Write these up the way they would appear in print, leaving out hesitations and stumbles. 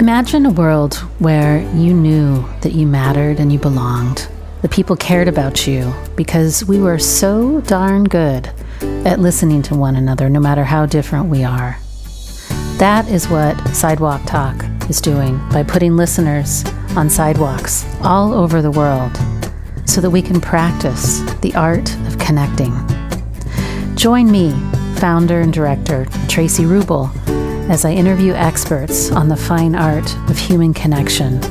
Imagine a world where you knew that you mattered and you belonged. The people cared about you because we were so darn good at listening to one another, no matter how different we are. That is what Sidewalk Talk is doing by putting listeners on sidewalks all over the world so that we can practice the art of connecting. Join me, founder and director Tracy Rubel, as I interview experts on the fine art of human connection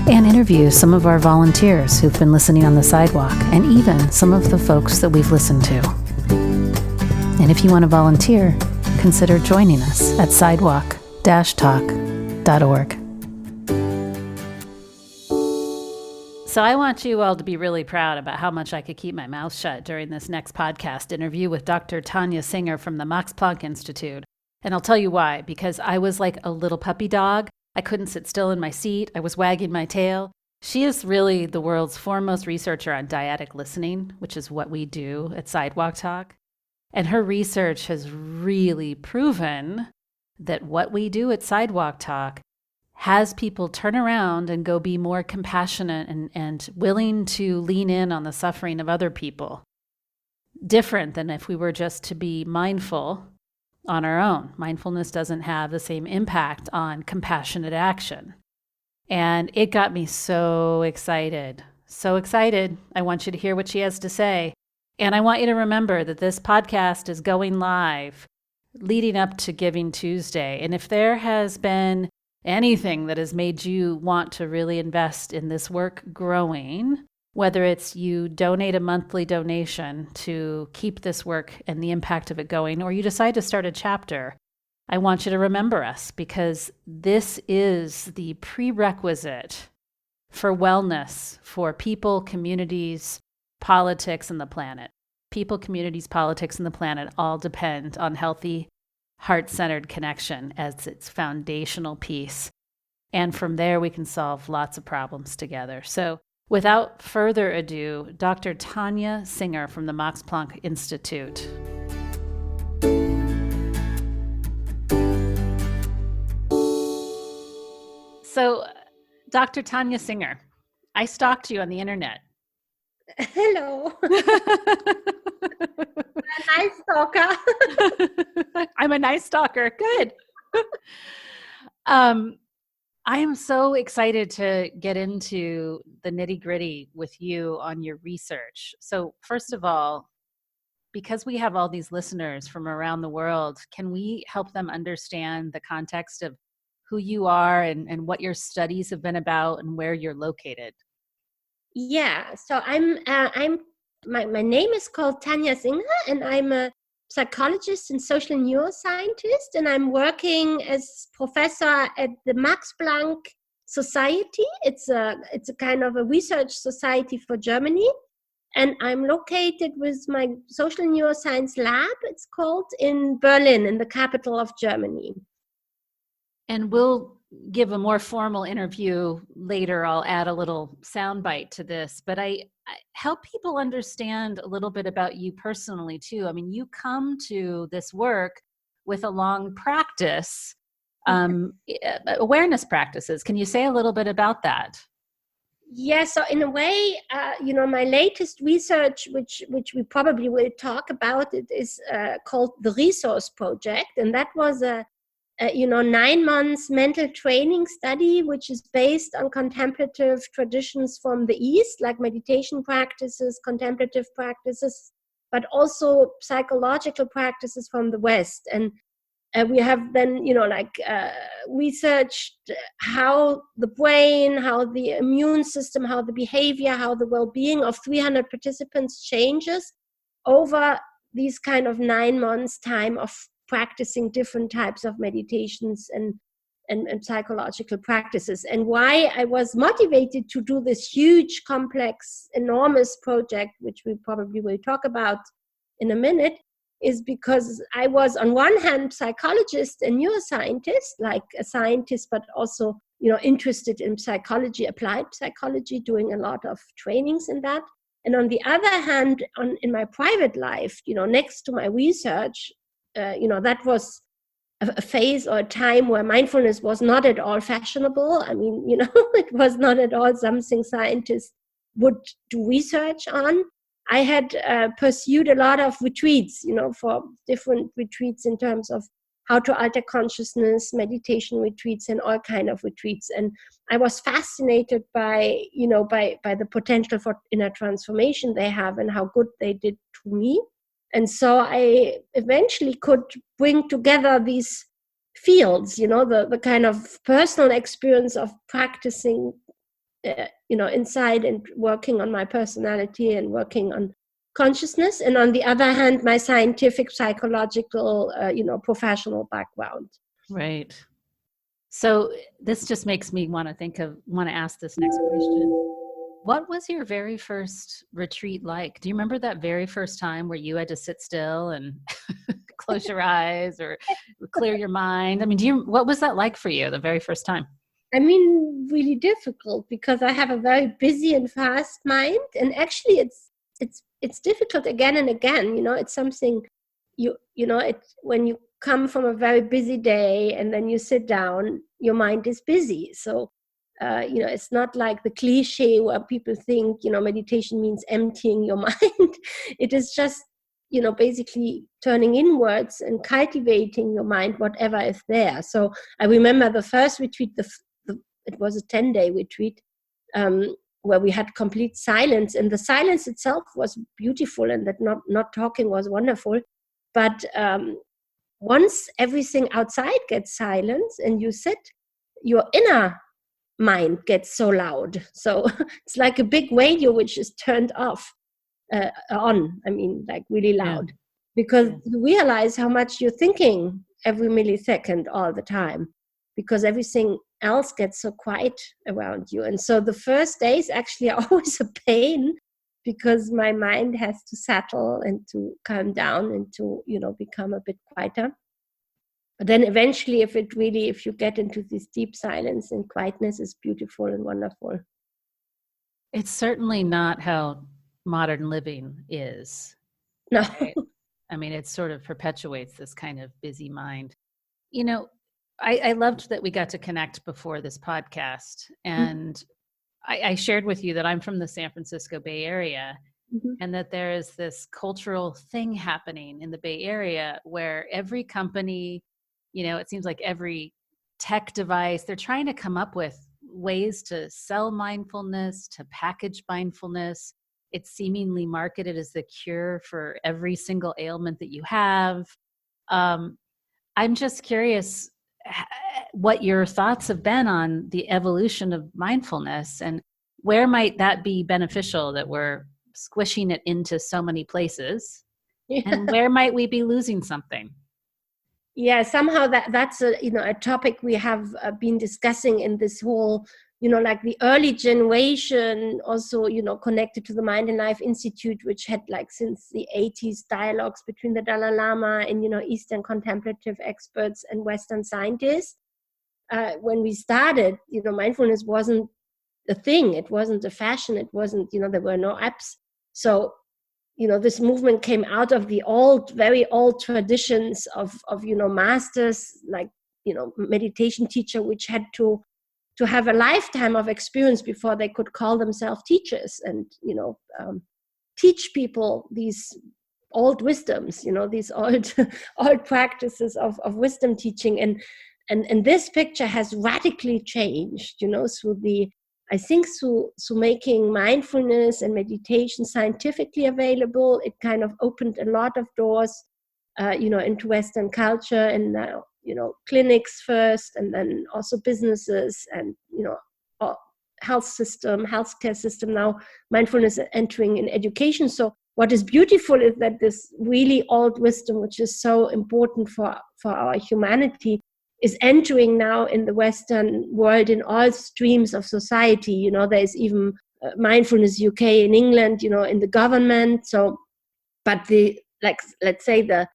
and interview some of our volunteers who've been listening on the sidewalk and even some of the folks that we've listened to. And if you want to volunteer, consider joining us at sidewalk-talk.org. So I want you all to be really proud about how much I could keep my mouth shut during this next podcast interview with Dr. Tania Singer from the Max Planck Institute. And I'll tell you why, because I was like a little puppy dog. I couldn't sit still in my seat. I was wagging my tail. She is really the world's foremost researcher on dyadic listening, which is what we do at Sidewalk Talk. And her research has really proven that what we do at Sidewalk Talk has people turn around and go be more compassionate and willing to lean in on the suffering of other people. Different than if we were just to be mindful on our own. Mindfulness doesn't have the same impact on compassionate action. And it got me so excited. So excited. I want you to hear what she has to say. And I want you to remember that this podcast is going live leading up to Giving Tuesday. And if there has been anything that has made you want to really invest in this work growing, whether it's you donate a monthly donation to keep this work and the impact of it going, or you decide to start a chapter, I want you to remember us, because this is the prerequisite for wellness for people, communities, politics, and the planet. People, communities, politics, and the planet all depend on healthy, heart-centered connection as its foundational piece. And from there, we can solve lots of problems together. So without further ado, Dr. Tania Singer from the Max Planck Institute. So, Dr. Tania Singer, I stalked you on the internet. Hello. A nice stalker. I'm a nice stalker. Good. I am so excited to get into the nitty-gritty with you on your research. So first of all, because we have all these listeners from around the world, can we help them understand the context of who you are and what your studies have been about and where you're located? Yeah, so my name is called Tania Singer, and I'm a psychologist and social neuroscientist, and I'm working as professor at the Max Planck Society. It's a kind of a research society for Germany, and I'm located with my social neuroscience lab, it's called, in Berlin, in the capital of Germany. And we'll give a more formal interview later. I'll add a little soundbite to this, but I help people understand a little bit about you personally too. I mean, you come to this work with a long practice, awareness practices. Can you say a little bit about that? Yeah, so in a way, my latest research, which we probably will talk about, it is called the Resource Project, and that was a 9 months mental training study, which is based on contemplative traditions from the East, like meditation practices, contemplative practices, but also psychological practices from the West. And we have then, researched how the brain, how the immune system, how the behavior, how the well-being of 300 participants changes over these kind of 9 months time of practicing different types of meditations and psychological practices. And why I was motivated to do this huge, complex, enormous project, which we probably will talk about in a minute, is because I was on one hand psychologist and neuroscientist, like a scientist, but also interested in psychology, applied psychology, doing a lot of trainings in that. And on the other hand, in my private life, next to my research, that was a phase or a time where mindfulness was not at all fashionable. I mean, it was not at all something scientists would do research on. I had pursued a lot of retreats, for different retreats in terms of how to alter consciousness, meditation retreats, and all kind of retreats. And I was fascinated by the potential for inner transformation they have and how good they did to me. And so I eventually could bring together these fields, the kind of personal experience of practicing, inside and working on my personality and working on consciousness. And on the other hand, my scientific, psychological, professional background. Right. So this just makes me want to ask this next question. What was your very first retreat like? Do you remember that very first time where you had to sit still and close your eyes or clear your mind? I mean, what was that like for you the very first time? I mean, really difficult, because I have a very busy and fast mind, and actually it's difficult again and again. It's something when you come from a very busy day and then you sit down, your mind is busy. So it's not like the cliche where people think, meditation means emptying your mind. It is just, basically turning inwards and cultivating your mind, whatever is there. So I remember the first retreat, it was a 10-day retreat, where we had complete silence. And the silence itself was beautiful, and that not talking was wonderful. But once everything outside gets silent and you sit, your inner mind gets so loud. So it's like a big radio which is turned off, on. I mean, like really loud, because you realize how much you're thinking every millisecond all the time, because everything else gets so quiet around you. And so the first days actually are always a pain, because my mind has to settle and to calm down and to, become a bit quieter. But then eventually, if you get into this deep silence and quietness, is beautiful and wonderful. It's certainly not how modern living is. No. Right? I mean, it sort of perpetuates this kind of busy mind. I loved that we got to connect before this podcast. And I shared with you that I'm from the San Francisco Bay Area, and that there is this cultural thing happening in the Bay Area where every company, it seems like every tech device, they're trying to come up with ways to sell mindfulness, to package mindfulness. It's seemingly marketed as the cure for every single ailment that you have. I'm just curious what your thoughts have been on the evolution of mindfulness, and where might that be beneficial, that we're squishing it into so many places, and where might we be losing something? Yeah, somehow that's a topic we have been discussing in this whole, like the early generation, also, connected to the Mind and Life Institute, which had like since the 80s dialogues between the Dalai Lama and, Eastern contemplative experts and Western scientists. When we started, mindfulness wasn't a thing. It wasn't a fashion. It wasn't, there were no apps. So, this movement came out of the very old traditions of masters, like, meditation teacher, which had to have a lifetime of experience before they could call themselves teachers and, teach people these old wisdoms, these old practices of wisdom teaching. And this picture has radically changed, through making mindfulness and meditation scientifically available. It kind of opened a lot of doors, into Western culture, and now, clinics first, and then also businesses, and, healthcare system. Now mindfulness entering in education. So what is beautiful is that this really old wisdom, which is so important for our humanity, is entering now in the Western world in all streams of society. There's even Mindfulness UK in England, in the government. So, but let's say the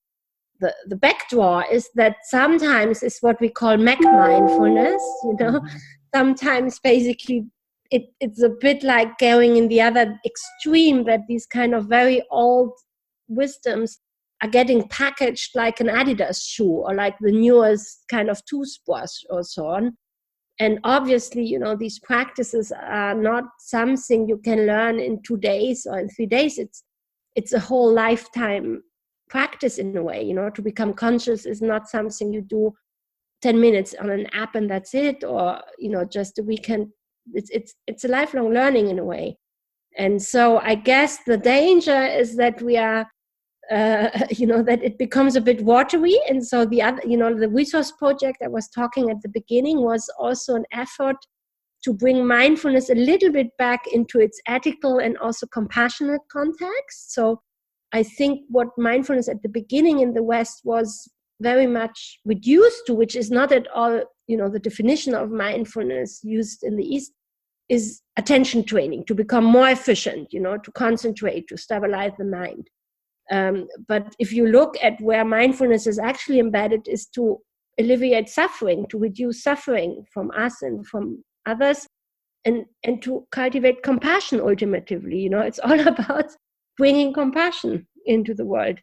backdoor is that sometimes is what we call Mac mindfulness. Sometimes basically it's a bit like going in the other extreme, that these kind of very old wisdoms are getting packaged like an Adidas shoe or like the newest kind of toothbrush or so on. And obviously, you know, these practices are not something you can learn in 2 days or in 3 days. It's a whole lifetime practice in a way. You know, to become conscious is not something you do 10 minutes on an app and that's it, or, you know, just a weekend. It's a lifelong learning in a way. And so I guess the danger is that we are, you know, that it becomes a bit watery. And so the other, you know, the resource project I was talking at the beginning was also an effort to bring mindfulness a little bit back into its ethical and also compassionate context. So I think what mindfulness at the beginning in the West was very much reduced to, which is not at all, you know, the definition of mindfulness used in the East, is attention training, to become more efficient, you know, to concentrate, to stabilize the mind. But if you look at where mindfulness is actually embedded, is to alleviate suffering, to reduce suffering from us and from others, and to cultivate compassion ultimately. You know, it's all about bringing compassion into the world.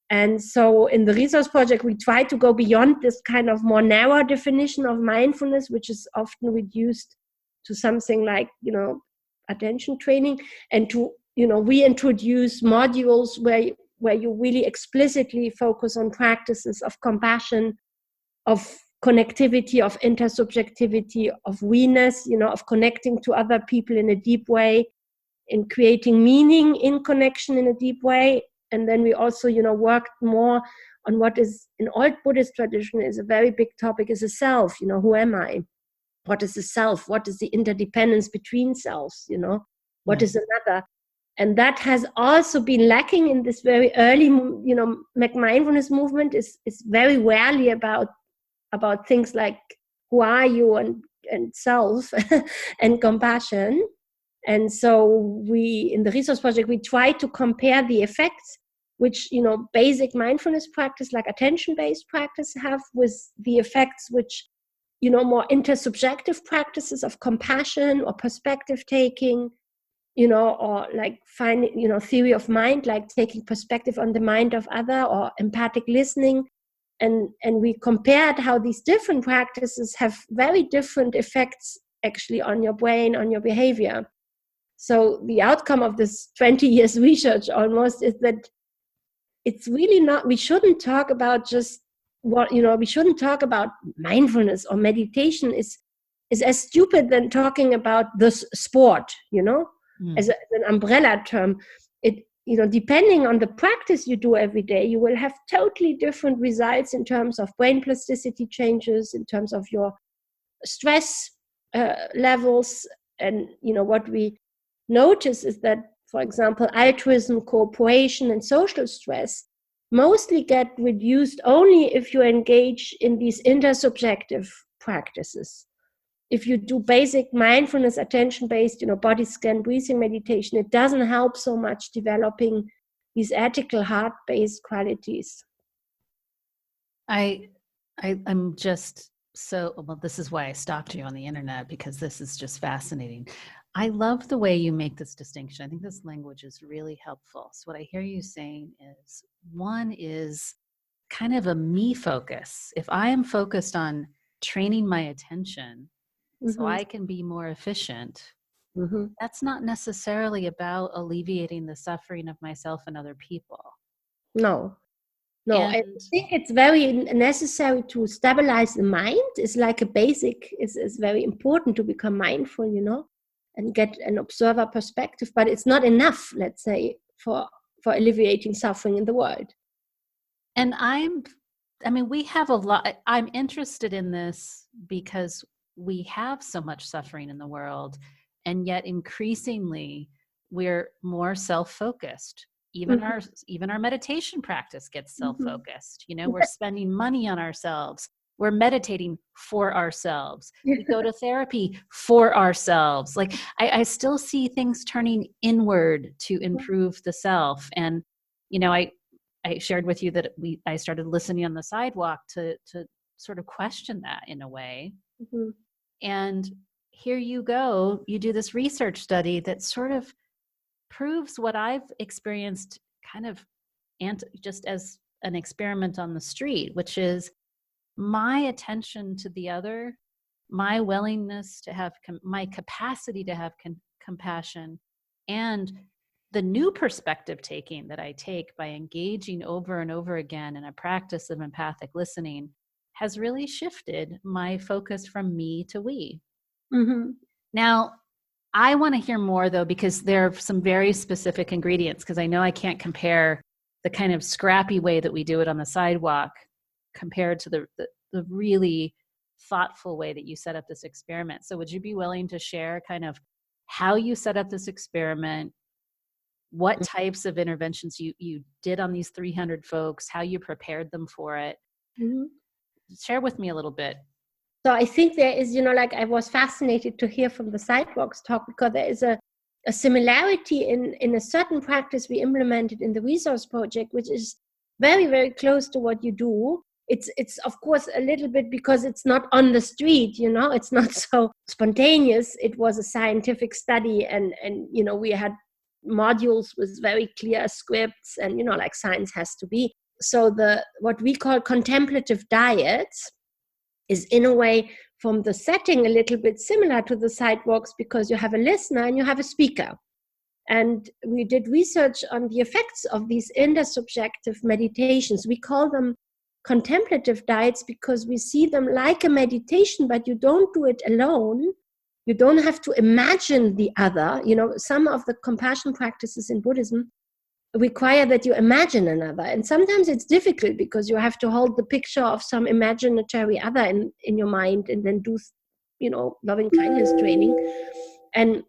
And so in the resource project, we try to go beyond this kind of more narrow definition of mindfulness, which is often reduced to something like, you know, attention training, and to, you know, we introduce modules where you really explicitly focus on practices of compassion, of connectivity, of intersubjectivity, of we-ness, you know, of connecting to other people in a deep way, in creating meaning in connection in a deep way. And then we also, you know, worked more on what is in old Buddhist tradition is a very big topic, is a self. You know, who am I? What is the self? What is the interdependence between selves? You know, what is another? And that has also been lacking in this very early, you know, mindfulness movement is very rarely about things like who are you and self and compassion. And so we, in the resource project, we try to compare the effects which, you know, basic mindfulness practice like attention-based practice have with the effects which, you know, more intersubjective practices of compassion or perspective taking, you know, or like finding, you know, theory of mind, like taking perspective on the mind of other, or empathic listening. And we compared how these different practices have very different effects actually on your brain, on your behavior. So the outcome of this 20 years research almost is that it's really not, we shouldn't talk about just what, you know, we shouldn't talk about mindfulness or meditation is as stupid than talking about this sport, you know, as an umbrella term. It, you know, depending on the practice you do every day, you will have totally different results in terms of brain plasticity changes, in terms of your stress levels. And, you know, what we notice is that, for example, altruism, cooperation, and social stress mostly get reduced only if you engage in these intersubjective practices. If you do basic mindfulness, attention-based, you know, body scan, breathing meditation, it doesn't help so much developing these ethical, heart-based qualities. I'm just so, well, this is why I stalked you on the internet, because this is just fascinating. I love the way you make this distinction. I think this language is really helpful. So what I hear you saying is, one is kind of a me focus. If I am focused on training my attention so I can be more efficient, that's not necessarily about alleviating the suffering of myself and other people. No, I think it's very necessary to stabilize the mind. It's like a basic, it's very important to become mindful, you know, and get an observer perspective, but it's not enough, let's say, for alleviating suffering in the world. And we have a lot, I'm interested in this because we have so much suffering in the world, and yet increasingly we're more self-focused. Even our meditation practice gets self-focused. You know, we're spending money on ourselves. We're meditating for ourselves. We go to therapy for ourselves. Like I still see things turning inward to improve the self. And, you know, I shared with you that I started listening on the sidewalk to sort of question that in a way. And here you go, you do this research study that sort of proves what I've experienced kind of just as an experiment on the street, which is my attention to the other, my willingness to have, my capacity to have compassion, and the new perspective taking that I take by engaging over and over again in a practice of empathic listening has really shifted my focus from me to we. Mm-hmm. Now, I want to hear more, though, because there are some very specific ingredients, because I know I can't compare the kind of scrappy way that we do it on the sidewalk compared to the really thoughtful way that you set up this experiment. So would you be willing to share kind of how you set up this experiment, what types of interventions you did on these 300 folks, how you prepared them for it? Mm-hmm. Share with me a little bit. So I think there is, like I was fascinated to hear from the Sidewalks talk, because there is a similarity in a certain practice we implemented in the resource project, which is very, very close to what you do. It's of course a little bit because it's not on the street, it's not so spontaneous. It was a scientific study, and we had modules with very clear scripts, and like science has to be. So what we call contemplative dyads is in a way from the setting a little bit similar to the sidewalks, because you have a listener and you have a speaker. And we did research on the effects of these intersubjective meditations. We call them contemplative dyads because we see them like a meditation, but you don't do it alone. You don't have to imagine the other. Some of the compassion practices in Buddhism require that you imagine another. And sometimes it's difficult because you have to hold the picture of some imaginary other in your mind, and then do, loving kindness training. And,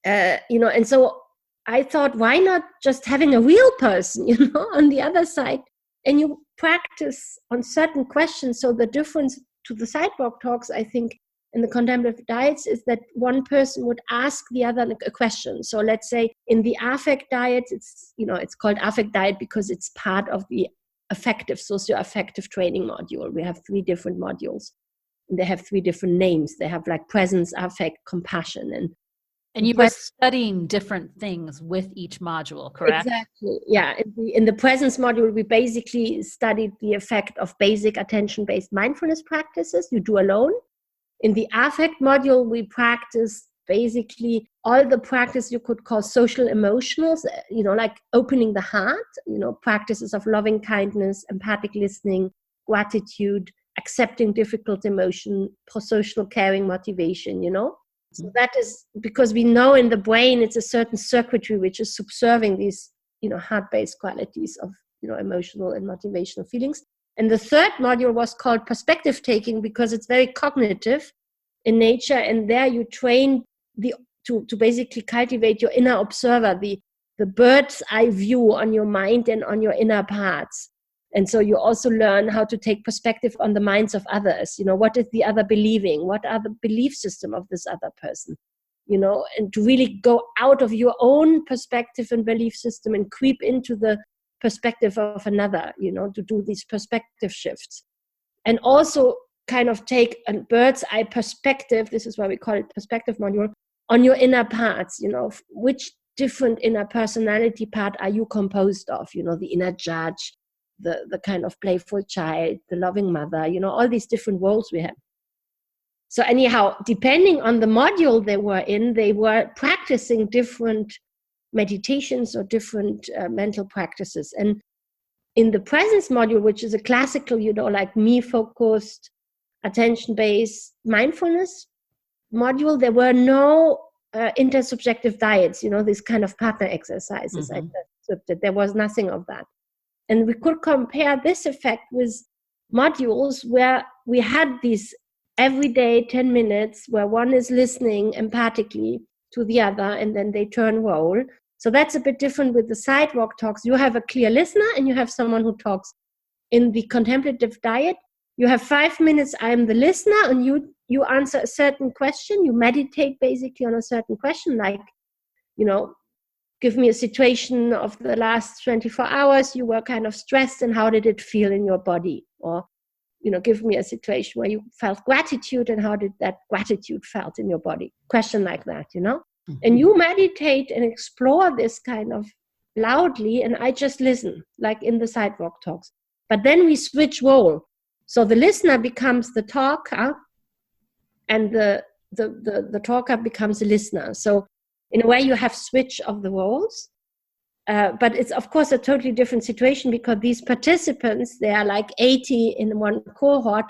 and so I thought, why not just having a real person, on the other side, and you practice on certain questions. So the difference to the sidewalk talks, I think, in the contemplative dyads is that one person would ask the other a question. So let's say in the affect diet, it's called affect diet because it's part of the affective, socio-affective training module. We have 3 different modules, and they have 3 different names. They have like presence, affect, compassion. And you were studying different things with each module, correct? Exactly. Yeah. In the presence module, we basically studied the effect of basic attention-based mindfulness practices you do alone. In the affect module, we practice basically all the practice you could call social emotionals, like opening the heart, practices of loving kindness, empathic listening, gratitude, accepting difficult emotion, pro-social caring, motivation, So that is because we know in the brain it's a certain circuitry which is subserving these, heart-based qualities of, emotional and motivational feelings. And the 3rd module was called perspective taking because it's very cognitive in nature, and there you train to basically cultivate your inner observer, the bird's eye view on your mind and on your inner parts. And so you also learn how to take perspective on the minds of others. What is the other believing? What are the belief system of this other person? And to really go out of your own perspective and belief system and creep into the perspective of another, to do these perspective shifts. And also kind of take a bird's eye perspective, this is why we call it perspective module, on your inner parts, which different inner personality part are you composed of, the inner judge, the kind of playful child, the loving mother, all these different roles we have. So anyhow, depending on the module they were in, they were practicing different meditations or different mental practices. And in the presence module, which is a classical, like me-focused, attention-based mindfulness module, there were no intersubjective dyads, these kind of partner exercises. Mm-hmm. There was nothing of that. And we could compare this effect with modules where we had these everyday 10 minutes where one is listening empathically to the other, and then they turn role. So that's a bit different with the sidewalk talks. You have a clear listener and you have someone who talks. In the contemplative dyad, you have 5 minutes, I'm the listener, and you answer a certain question. You meditate basically on a certain question, like, give me a situation of the last 24 hours. You were kind of stressed, and how did it feel in your body? Or, give me a situation where you felt gratitude, and how did that gratitude felt in your body? Question like that, Mm-hmm. And you meditate and explore this kind of loudly and I just listen, like in the Sidewalk Talks. But then we switch role. So the listener becomes the talker and the talker becomes a listener. So in a way you have switch of the roles. But it's of course a totally different situation because these participants, they are like 80 in one cohort.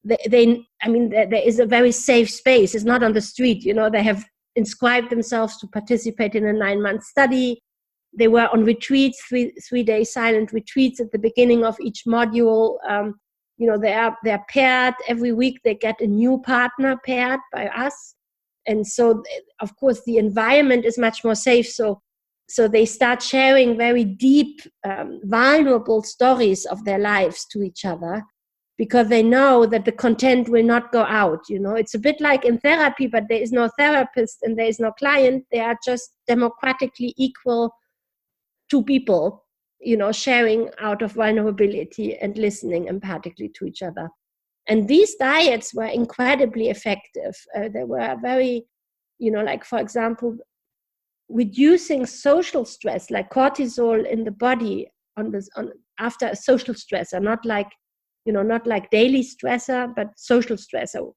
There is a very safe space. It's not on the street. They have inscribed themselves to participate in a 9-month study. They were on retreats, three-day silent retreats at the beginning of each module. They are paired every week. They get a new partner paired by us, and so of course the environment is much more safe. So they start sharing very deep, vulnerable stories of their lives to each other, because they know that the content will not go out. It's a bit like in therapy, but there is no therapist and there is no client. They are just democratically equal two people, sharing out of vulnerability and listening empathically to each other. And these diets were incredibly effective. They were very, like, for example, reducing social stress, like cortisol in the body after a social stressor, not like daily stressor, but social stressor.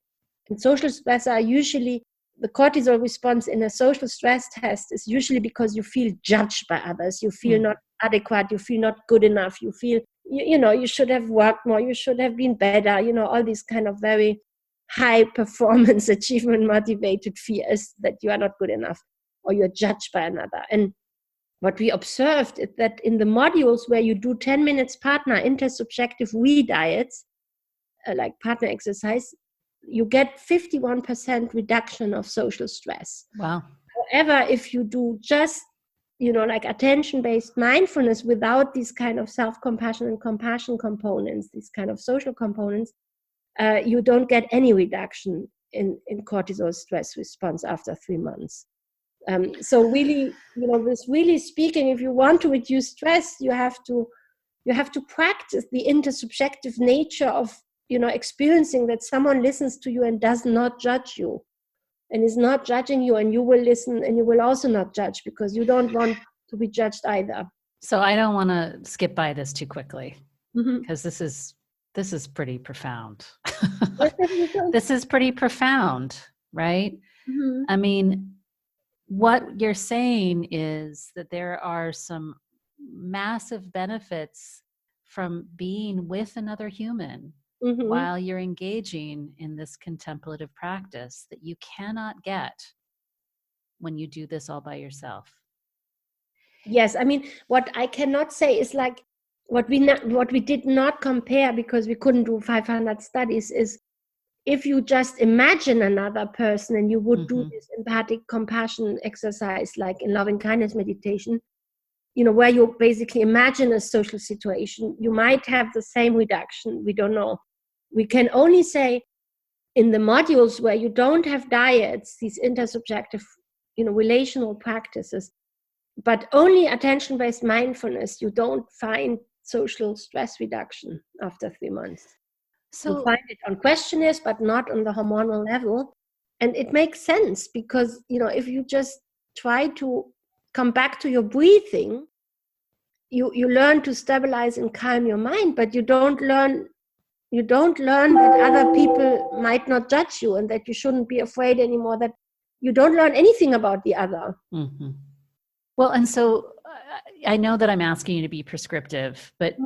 And social stressor are usually, the cortisol response in a social stress test is usually because you feel judged by others, you feel not adequate, you feel not good enough, you feel, you should have worked more, you should have been better, all these kind of very high performance, achievement motivated fears that you are not good enough or you're judged by another. And what we observed is that in the modules where you do 10 minutes partner intersubjective diets, like partner exercise, you get 51% reduction of social stress. Wow. However, if you do just, like attention-based mindfulness without these kind of self-compassion and compassion components, these kind of social components, you don't get any reduction in cortisol stress response after 3 months. So really, this really speaking, if you want to reduce stress, you have to practice the intersubjective nature of, experiencing that someone listens to you and does not judge you and is not judging you, and you will listen and you will also not judge because you don't want to be judged either. So I don't want to skip by this too quickly because this is pretty profound. This is pretty profound, right? Mm-hmm. I mean, what you're saying is that there are some massive benefits from being with another human while you're engaging in this contemplative practice that you cannot get when you do this all by yourself. Yes, I mean, what I cannot say is like what we did not compare because we couldn't do 500 studies is if you just imagine another person and you would do this empathic compassion exercise, like in loving kindness meditation, where you basically imagine a social situation, you might have the same reduction. We don't know. We can only say in the modules where you don't have diets, these intersubjective, relational practices, but only attention-based mindfulness, you don't find social stress reduction after 3 months. So you find it on questionnaires, but not on the hormonal level. And it makes sense because, if you just try to come back to your breathing, you learn to stabilize and calm your mind, but you don't learn that other people might not judge you and that you shouldn't be afraid anymore, that you don't learn anything about the other. Mm-hmm. Well, and so I know that I'm asking you to be prescriptive, but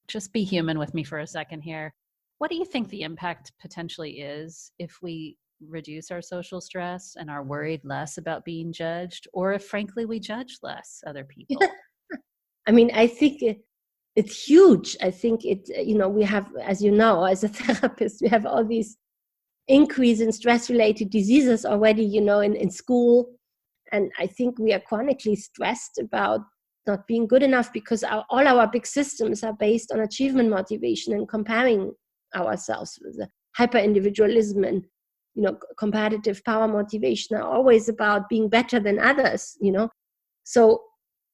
just be human with me for a second here. What do you think the impact potentially is if we reduce our social stress and are worried less about being judged, or if frankly we judge less other people? I mean, I think it's huge. I think we have, as as a therapist, we have all these increase in stress-related diseases already, in school. And I think we are chronically stressed about not being good enough because all our big systems are based on achievement motivation and comparing ourselves with the hyper-individualism and, competitive power motivation are always about being better than others, So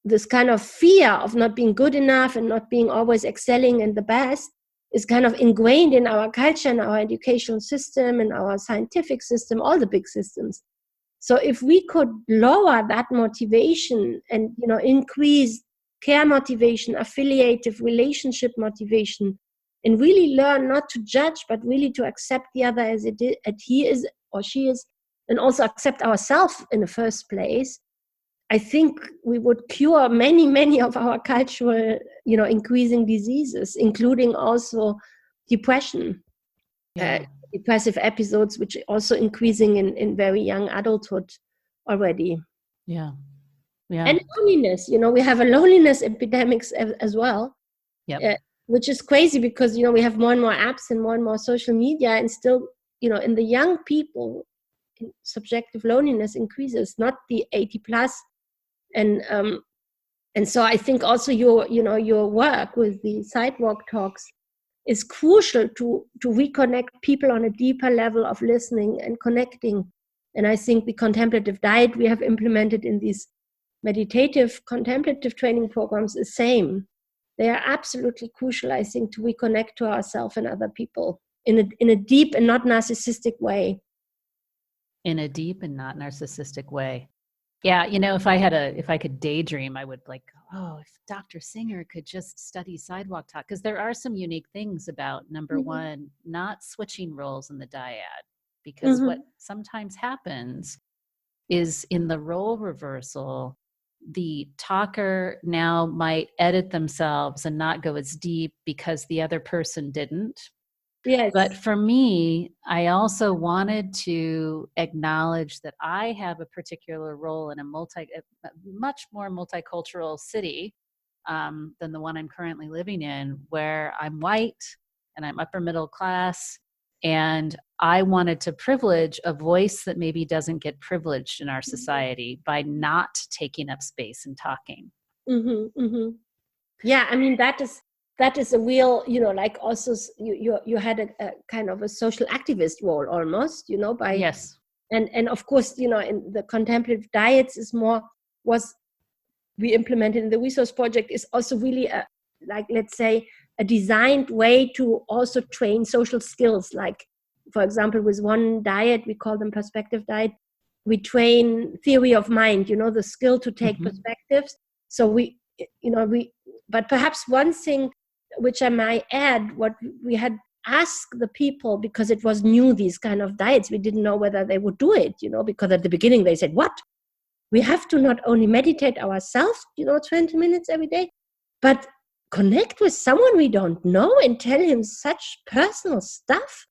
this kind of fear of not being good enough and not being always excelling and the best is kind of ingrained in our culture and our educational system and our scientific system, all the big systems. So if we could lower that motivation and, increase care motivation, affiliative relationship motivation, and really learn not to judge, but really to accept the other as he is or she is, and also accept ourselves in the first place, I think we would cure many, many of our cultural, increasing diseases, including also depression, depressive episodes, which are also increasing in very young adulthood already. Yeah. Yeah. And loneliness, we have a loneliness epidemics as well, which is crazy because, we have more and more apps and more social media, and still, in the young people, subjective loneliness increases, not the 80 plus. And so I think also your work with the Sidewalk Talks is crucial to reconnect people on a deeper level of listening and connecting. And I think the contemplative diet we have implemented in these meditative contemplative training programs is same. They are absolutely crucial, I think, to reconnect to ourselves and other people in a deep and not narcissistic way. In a deep and not narcissistic way. Yeah, if I could daydream, I would if Dr. Singer could just study Sidewalk Talk, because there are some unique things about, number one, not switching roles in the dyad, because what sometimes happens is in the role reversal, the talker now might edit themselves and not go as deep because the other person didn't. Yes. But for me, I also wanted to acknowledge that I have a particular role in a much more multicultural city than the one I'm currently living in, where I'm white and I'm upper middle class. And I wanted to privilege a voice that maybe doesn't get privileged in our society by not taking up space and talking. Yeah, I mean, that is a real, also you had a kind of a social activist role almost, by yes, and of course, in the contemplative diets was we implemented in the resource project is also really let's say a designed way to also train social skills. Like, for example, with one diet, we call them perspective diet, we train theory of mind, the skill to take perspectives. So but perhaps one thing which I might add, what we had asked the people, because it was new, these kind of diets, we didn't know whether they would do it, because at the beginning they said, what? We have to not only meditate ourselves, 20 minutes every day, but connect with someone we don't know and tell him such personal stuff.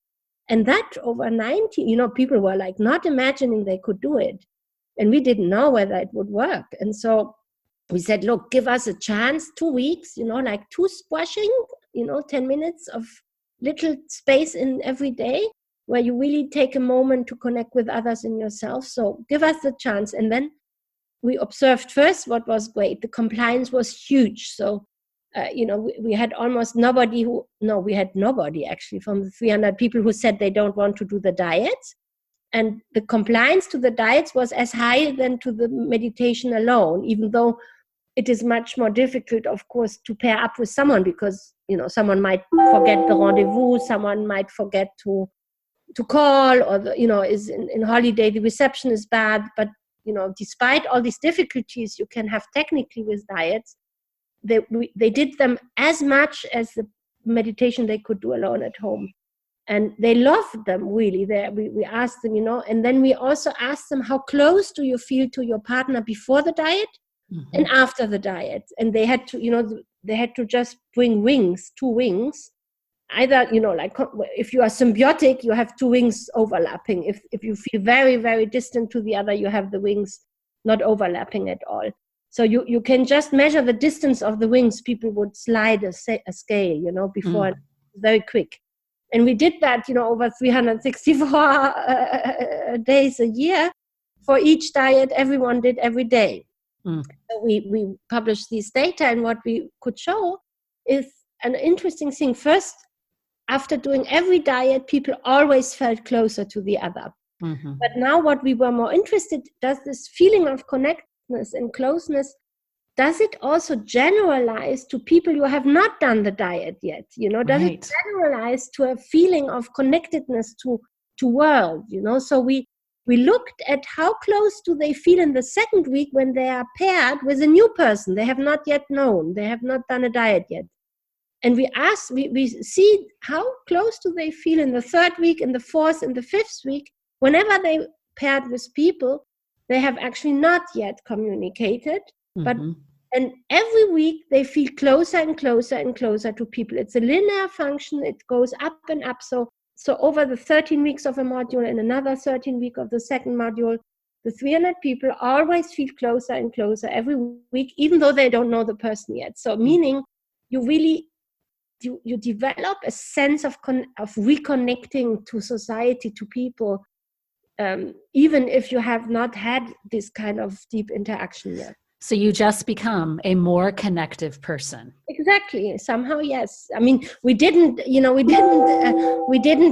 And that over 90, people were not imagining they could do it. And we didn't know whether it would work. And so we said, look, give us a chance, 2 weeks, like toothbrushing, 10 minutes of little space in every day where you really take a moment to connect with others and yourself. So give us a chance. And then we observed first what was great. The compliance was huge. So, we had almost nobody we had nobody actually from the 300 people who said they don't want to do the diets. And the compliance to the diets was as high than to the meditation alone, even though it is much more difficult, of course, to pair up with someone because, someone might forget the rendezvous, someone might forget to call, or, is in holiday, the reception is bad. But, despite all these difficulties you can have technically with diets, they did them as much as the meditation they could do alone at home. And they loved them, really. We asked them, and then we also asked them, how close do you feel to your partner before the diet and after the diet? And they had to, just bring wings, 2 wings. Either, if you are symbiotic, you have 2 wings overlapping. If you feel very, very distant to the other, you have the wings not overlapping at all. So you can just measure the distance of the wings. People would slide a scale, before, very quick. And we did that, over 364 days a year for each diet. Everyone did every day. So we published these data, and what we could show is an interesting thing. First, after doing every diet, people always felt closer to the other. But now what we were more interested, does this feeling of connectedness and closeness, does it also generalize to people who have not done the diet yet? Does it generalize to a feeling of connectedness to world? So we we looked at how close do they feel in the second week when they are paired with a new person they have not yet known, they have not done a diet yet. And we see how close do they feel in the third week, in the fourth, in the fifth week. Whenever they paired with people, they have actually not yet communicated, but and every week they feel closer and closer and closer to people. It's a linear function. It goes up and up. So over the 13 weeks of a module and another 13 week of the second module, the 300 people always feel closer and closer every week, even though they don't know the person yet. So meaning you really, you develop a sense of reconnecting to society, to people, even if you have not had this kind of deep interaction yet. So you just become a more connective person. Exactly. Somehow, yes. I mean, we didn't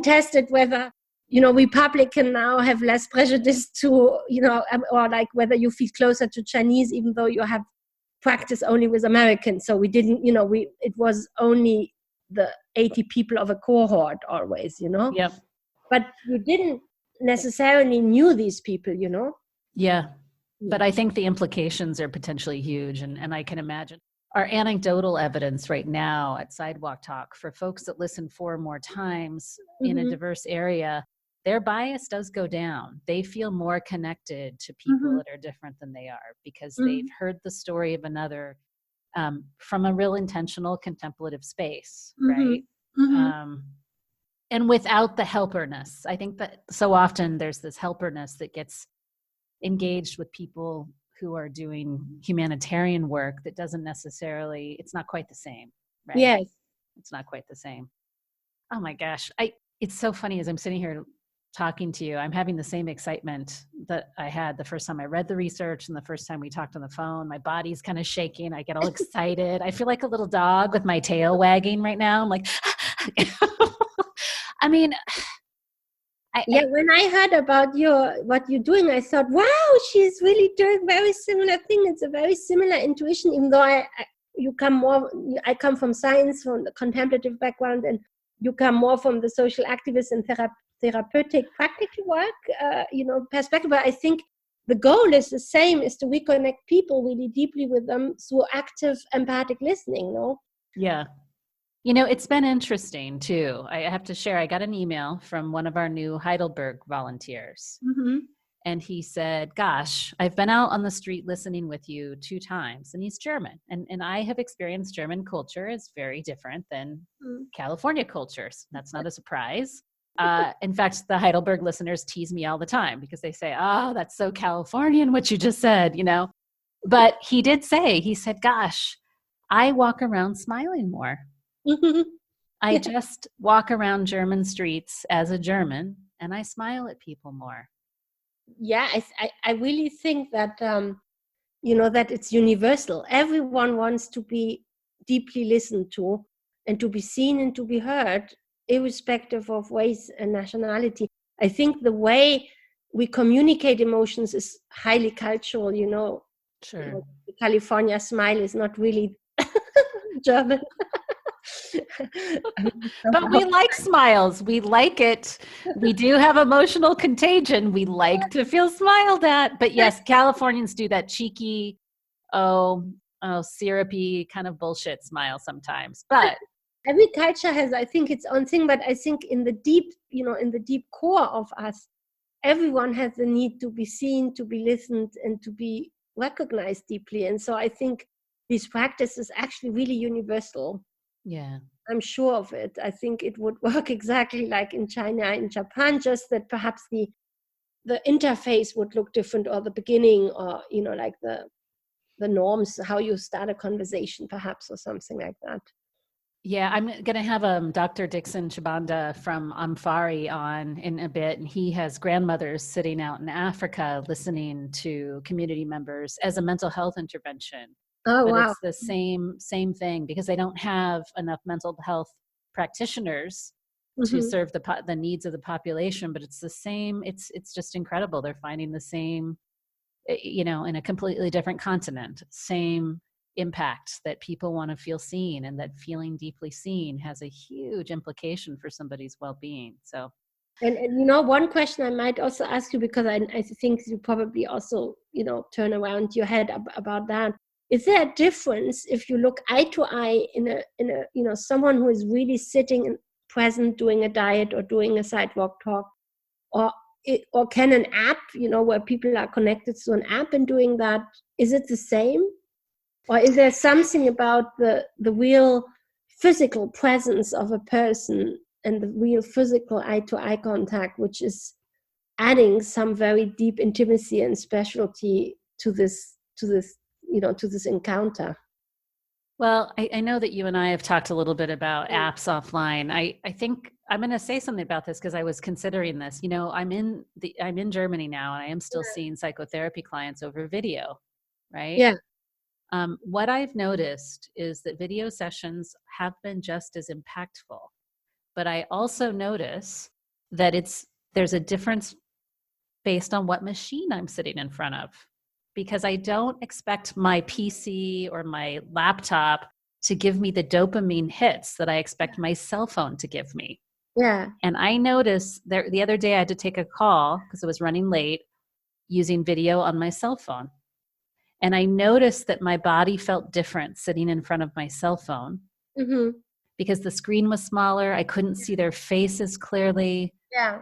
test it whether, Republican now have less prejudice to, or like whether you feel closer to Chinese, even though you have practice only with Americans. So we didn't, it was only the 80 people of a cohort always, Yep. But you didn't necessarily knew these people, Yeah. But I think the implications are potentially huge. And I can imagine our anecdotal evidence right now at Sidewalk Talk for folks that listen 4 or more times in a diverse area, their bias does go down. They feel more connected to people that are different than they are because they've heard the story of another from a real intentional contemplative space, right? And without the helperness. I think that so often there's this helperness that gets engaged with people who are doing humanitarian work that doesn't necessarily, it's not quite the same, right? Yes. It's not quite the same. Oh my gosh. It's so funny as I'm sitting here talking to you, I'm having the same excitement that I had the first time I read the research and the first time we talked on the phone. My body's kind of shaking. I get all excited. I feel like a little dog with my tail wagging right now. I'm like, I mean, when I heard about what you're doing, I thought, wow, she's really doing very similar thing. It's a very similar intuition, even though I come from science, from the contemplative background, and you come more from the social activist and therapeutic practical work, perspective. But I think the goal is the same, is to reconnect people really deeply with them through active empathic listening, no? Yeah. It's been interesting too. I have to share, I got an email from one of our new Heidelberg volunteers. And he said, gosh, I've been out on the street listening with you 2 times. And he's German. And I have experienced German culture as very different than California cultures. That's not a surprise. In fact, the Heidelberg listeners tease me all the time because they say, oh, that's so Californian what you just said, But he did say, he said, gosh, I walk around smiling more. I just walk around German streets as a German and I smile at people more. Yeah, I really think that, that it's universal. Everyone wants to be deeply listened to and to be seen and to be heard, irrespective of race and nationality. I think the way we communicate emotions is highly cultural, Sure. The California smile is not really German. But we like smiles. We like it. We do have emotional contagion. We like to feel smiled at. But yes, Californians do that cheeky, syrupy kind of bullshit smile sometimes. But every culture has, I think, its own thing. But I think in the deep, in the deep core of us, everyone has the need to be seen, to be listened, and to be recognized deeply. And so I think this practice is actually really universal. Yeah. I'm sure of it. I think it would work exactly like in China, in Japan, just that perhaps the interface would look different, or the beginning, or, like the norms, how you start a conversation perhaps, or something like that. Yeah, I'm going to have Dr. Dixon Chibanda from Amfari on in a bit, and he has grandmothers sitting out in Africa listening to community members as a mental health intervention. Oh, but wow. It's the same thing because they don't have enough mental health practitioners to serve the needs of the population. But it's the same. It's just incredible. They're finding the same, in a completely different continent, same impact, that people want to feel seen, and that feeling deeply seen has a huge implication for somebody's well-being. So And one question I might also ask you, because I think you probably also, turn around your head about that. Is there a difference if you look eye to eye in a someone who is really sitting and present doing a diet or doing a sidewalk talk, or can an app, where people are connected to an app and doing that, is it the same? Or is there something about the real physical presence of a person and the real physical eye-to-eye contact, which is adding some very deep intimacy and specialty to this encounter? Well, I know that you and I have talked a little bit about apps offline. I think I'm going to say something about this because I was considering this. I'm in Germany now, and I am still seeing psychotherapy clients over video, right? Yeah. What I've noticed is that video sessions have been just as impactful, but I also notice that there's a difference based on what machine I'm sitting in front of, because I don't expect my PC or my laptop to give me the dopamine hits that I expect my cell phone to give me. Yeah. And I noticed the other day I had to take a call because it was running late using video on my cell phone. And I noticed that my body felt different sitting in front of my cell phone because the screen was smaller. I couldn't see their faces clearly. Yeah.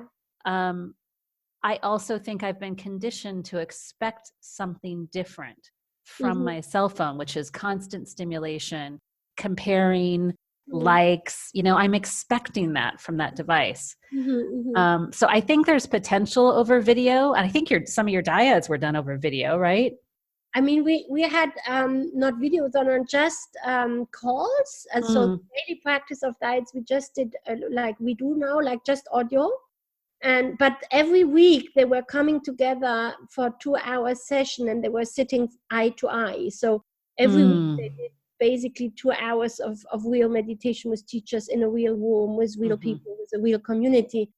I also think I've been conditioned to expect something different from my cell phone, which is constant stimulation, comparing, likes. I'm expecting that from that device. So I think there's potential over video. And I think some of your dyads were done over video, right? I mean, we had not videos on, just calls. And so daily practice of dyads, we just did like we do now, like just audio. But every week they were coming together for a 2-hour session, and they were sitting eye to eye. So every week they did basically 2 hours of real meditation with teachers in a real room with real people, with a real community.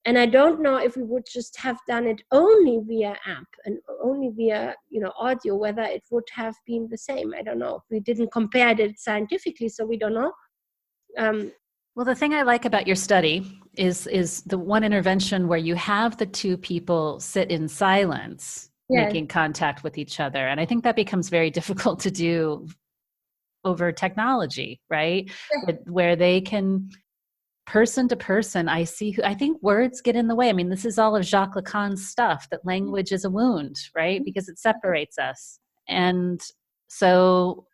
And I don't know if we would just have done it only via app and only via, audio, whether it would have been the same. I don't know. We didn't compare it scientifically, so we don't know. Well, the thing I like about your study is the one intervention where you have the two people sit in silence, making contact with each other. And I think that becomes very difficult to do over technology, right? Where they can, person to person, I think words get in the way. I mean, this is all of Jacques Lacan's stuff, that language is a wound, right? Because it separates us. And so,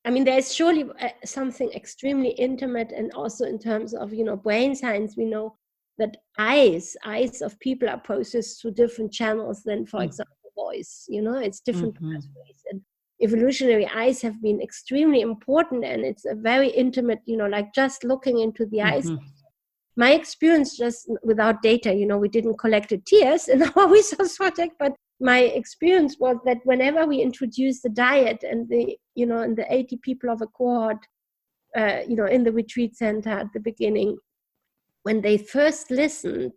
I mean, there's surely something extremely intimate, and also in terms of, brain science, we know that eyes of people are processed through different channels than, for example, voice. It's different pathways. And evolutionary eyes have been extremely important, and it's a very intimate, like just looking into the eyes. My experience, just without data, we didn't collect tears in our research project, but my experience was that whenever we introduced the diet and and the 80 people of a cohort, in the retreat center at the beginning, when they first listened,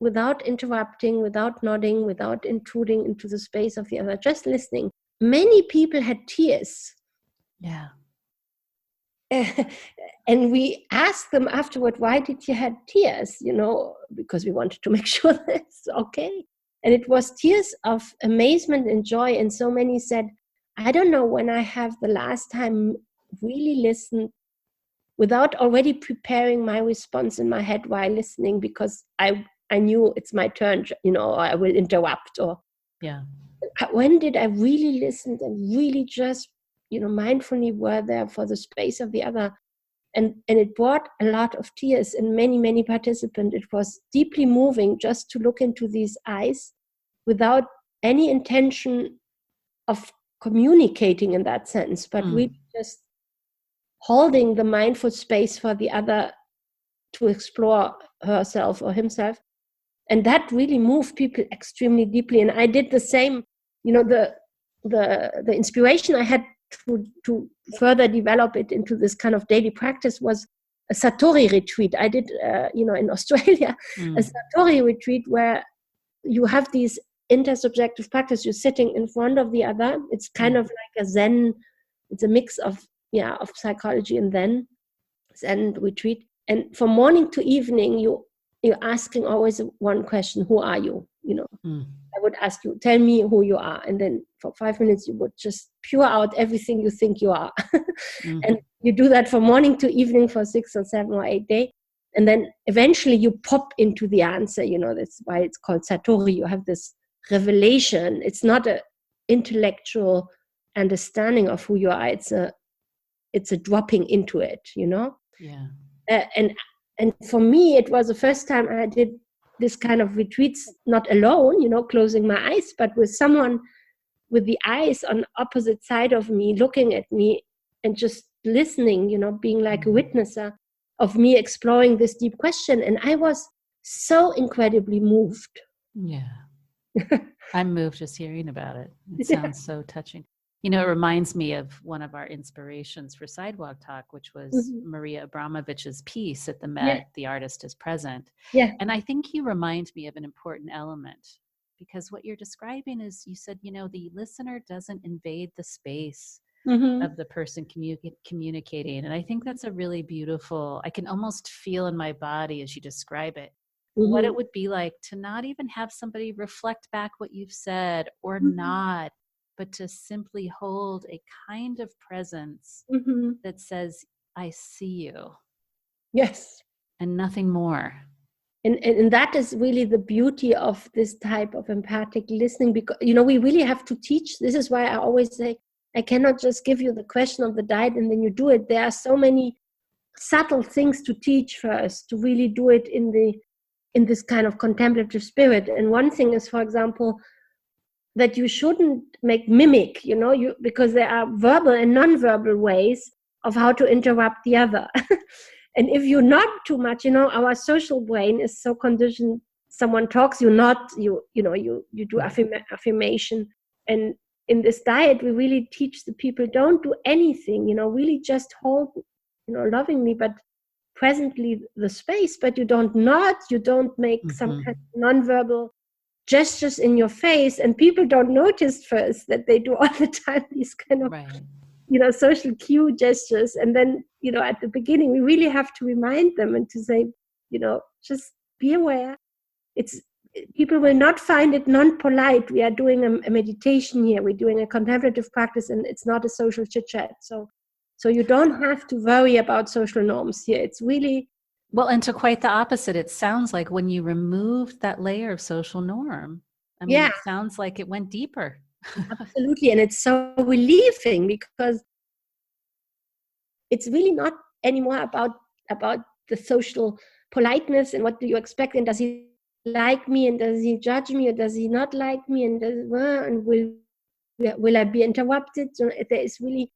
without interrupting, without nodding, without intruding into the space of the other, just listening, many people had tears. Yeah. And we asked them afterward, why did you have tears? Because we wanted to make sure that's okay. And it was tears of amazement and joy. And so many said, I don't know when I have the last time really listened without already preparing my response in my head while listening, because I knew it's my turn, or I will interrupt. Or when did I really listen and really just, mindfully were there for the space of the other? And it brought a lot of tears in many, many participants. It was deeply moving just to look into these eyes without any intention of communicating in that sense, but really just holding the mindful space for the other to explore herself or himself. And that really moved people extremely deeply. And I did the same. The inspiration I had to further develop it into this kind of daily practice was a Satori retreat. I did, in Australia, a Satori retreat where you have these intersubjective practice. You're sitting in front of the other. It's kind of like a Zen. It's a mix of psychology and Zen retreat. And from morning to evening, you you're asking always one question: who are you? Mm. I would ask you, tell me who you are, and then for 5 minutes you would just pour out everything you think you are. And you do that from morning to evening for 6 or 7 or 8 days, and then eventually you pop into the answer. That's why it's called satori. You have this revelation. It's not an intellectual understanding of who you are. It's a dropping into it. Yeah. And for me, it was the first time I did this kind of retreats, not alone, closing my eyes, but with someone with the eyes on opposite side of me, looking at me and just listening, being like a witnesser of me exploring this deep question. And I was so incredibly moved. Yeah. I'm moved just hearing about it. It sounds so touching. It reminds me of one of our inspirations for Sidewalk Talk, which was Maria Abramovich's piece at the Met, The Artist is Present. Yeah. And I think you remind me of an important element, because what you're describing is, you said, the listener doesn't invade the space of the person communicating. And I think that's a really beautiful, I can almost feel in my body as you describe it, what it would be like to not even have somebody reflect back what you've said or nod, but to simply hold a kind of presence that says, I see you. Yes. And nothing more. And that is really the beauty of this type of empathic listening, because, we really have to teach. This is why I always say, I cannot just give you the question of the diet and then you do it. There are so many subtle things to teach first to really do it in this kind of contemplative spirit. And one thing is, for example, that you shouldn't make mimic, because there are verbal and non-verbal ways of how to interrupt the other. And if you nod too much, our social brain is so conditioned. Someone talks, you nod, you do affirmation. And in this diet, we really teach the people, don't do anything, really just hold, lovingly, but presently the space, but you don't nod, you don't make some kind of non-verbal gestures in your face, and people don't notice first that they do all the time these kind of social cue gestures. And then at the beginning we really have to remind them and to say, just be aware. People will not find it non-polite. We are doing a meditation here, we're doing a contemplative practice, and it's not a social chit-chat. So you don't have to worry about social norms here. It's really, well, and to quite the opposite, it sounds like when you removed that layer of social norm, it sounds like it went deeper. Absolutely. And it's so relieving, because it's really not anymore about the social politeness and what do you expect, and does he like me, and does he judge me, or does he not like me, and will I be interrupted? So there is really,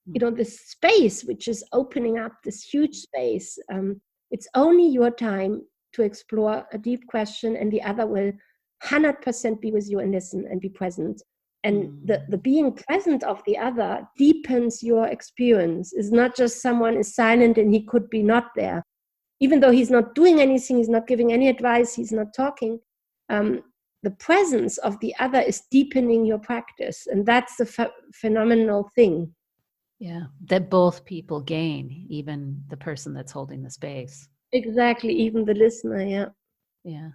this space which is opening up, this huge space. It's only your time to explore a deep question, and the other will 100% be with you and listen and be present. And the being present of the other deepens your experience. It's not just someone is silent and he could be not there. Even though he's not doing anything, he's not giving any advice, he's not talking. The presence of the other is deepening your practice. And that's the phenomenal thing. Yeah, that both people gain, even the person that's holding the space. Exactly, even the listener, Yeah.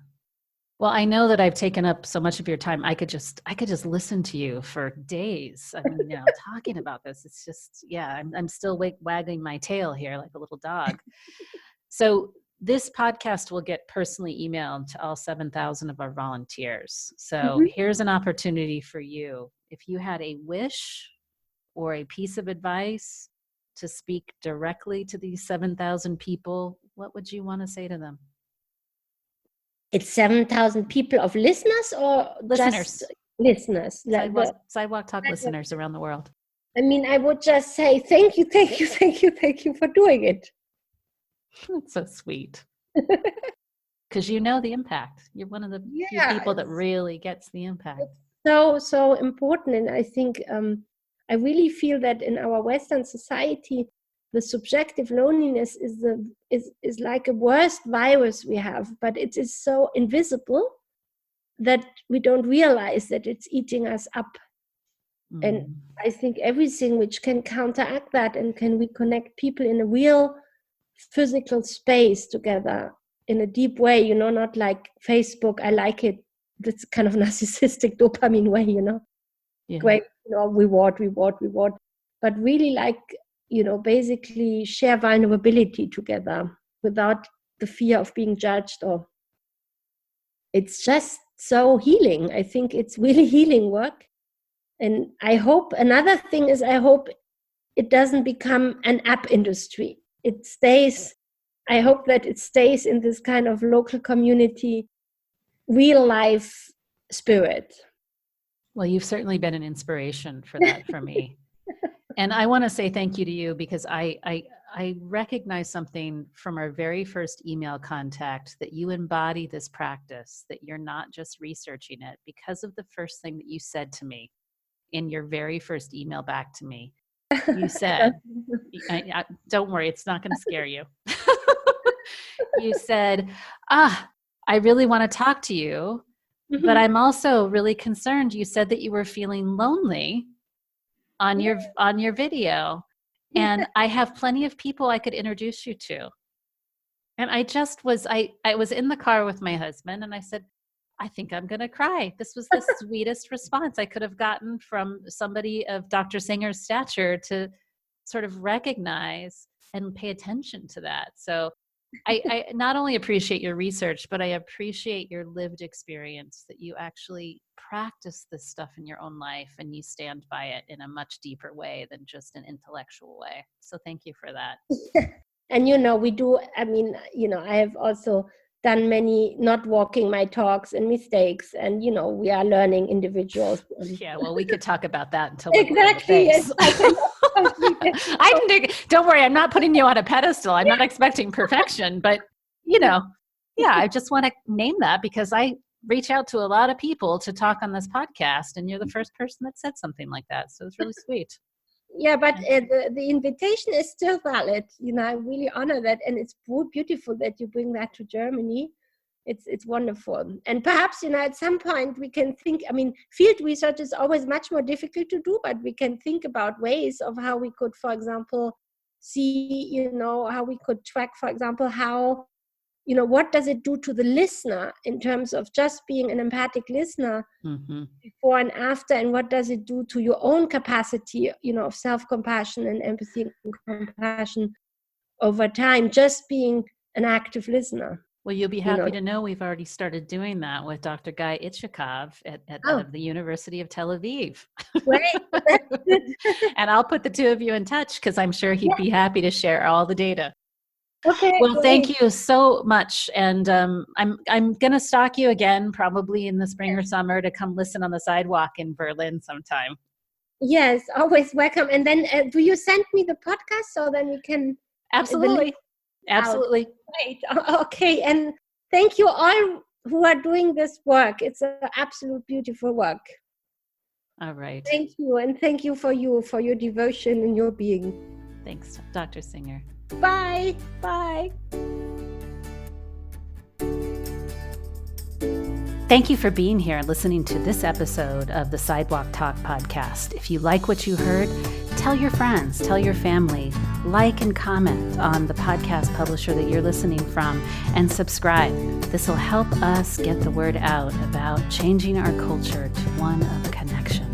Well, I know that I've taken up so much of your time. I could just listen to you for days. Talking about this, it's just, I'm still wagging my tail here like a little dog. So this podcast will get personally emailed to all 7,000 of our volunteers. So here's an opportunity for you. If you had a wish or a piece of advice to speak directly to these 7,000 people, what would you want to say to them? It's 7,000 people of listeners or listeners? Just listeners. Sidewalk Talk listeners around the world. I would just say thank you for doing it. That's so sweet. Because the impact. You're one of the few people that really gets the impact. It's so important. And I think I really feel that in our Western society, the subjective loneliness is like a worst virus we have, but it is so invisible that we don't realize that it's eating us up. And I think everything which can counteract that and can reconnect people in a real physical space together in a deep way, not like Facebook, I like it, this kind of narcissistic dopamine way, Yeah. great, reward, but really like, basically share vulnerability together without the fear of being judged, or it's just so healing. I think it's really healing work. And another thing is, I hope it doesn't become an app industry. I hope that it stays in this kind of local community, real life spirit. Well, you've certainly been an inspiration for that for me. And I want to say thank you to you, because I recognize something from our very first email contact, that you embody this practice, that you're not just researching it, because of the first thing that you said to me in your very first email back to me. You said, don't worry, it's not going to scare you. You said, I really want to talk to you, but I'm also really concerned. You said that you were feeling lonely on your video, and I have plenty of people I could introduce you to. And I was in the car with my husband, and I said, I think I'm going to cry. This was the sweetest response I could have gotten from somebody of Dr. Singer's stature, to sort of recognize and pay attention to that. So I not only appreciate your research, but I appreciate your lived experience, that you actually practice this stuff in your own life, and you stand by it in a much deeper way than just an intellectual way. So thank you for that. And, we do, I have also done many not walking my talks and mistakes, and, we are learning individuals. Yeah, well, we could talk about that until exactly. Don't worry, I'm not putting you on a pedestal. I'm not expecting perfection, but I just want to name that, because I reach out to a lot of people to talk on this podcast, and you're the first person that said something like that. So it's really sweet. Yeah, but the invitation is still valid. I really honor that, and it's beautiful that you bring that to Germany. It's wonderful. And perhaps, at some point we can think, field research is always much more difficult to do, but we can think about ways of how we could, for example, see, how we could track, for example, how, what does it do to the listener in terms of just being an empathic listener before and after, and what does it do to your own capacity, of self-compassion and empathy and compassion over time, just being an active listener. Well, you'll be happy to know we've already started doing that with Dr. Guy Itchikov at the University of Tel Aviv. Great. And I'll put the two of you in touch, because I'm sure he'd be happy to share all the data. Okay. Well, thank you so much. And I'm going to stalk you again, probably in the spring or summer, to come listen on the sidewalk in Berlin sometime. Yes, always welcome. And then do you send me the podcast so then we can... Absolutely. Absolutely. Great. Okay. And thank you all who are doing this work. It's an absolute beautiful work. All right. Thank you. And thank you for your devotion and your being. Thanks, Dr. Singer. Bye. Bye. Thank you for being here and listening to this episode of the Sidewalk Talk podcast. If you like what you heard, tell your friends, tell your family, like and comment on the podcast publisher that you're listening from, and subscribe. This will help us get the word out about changing our culture to one of connection.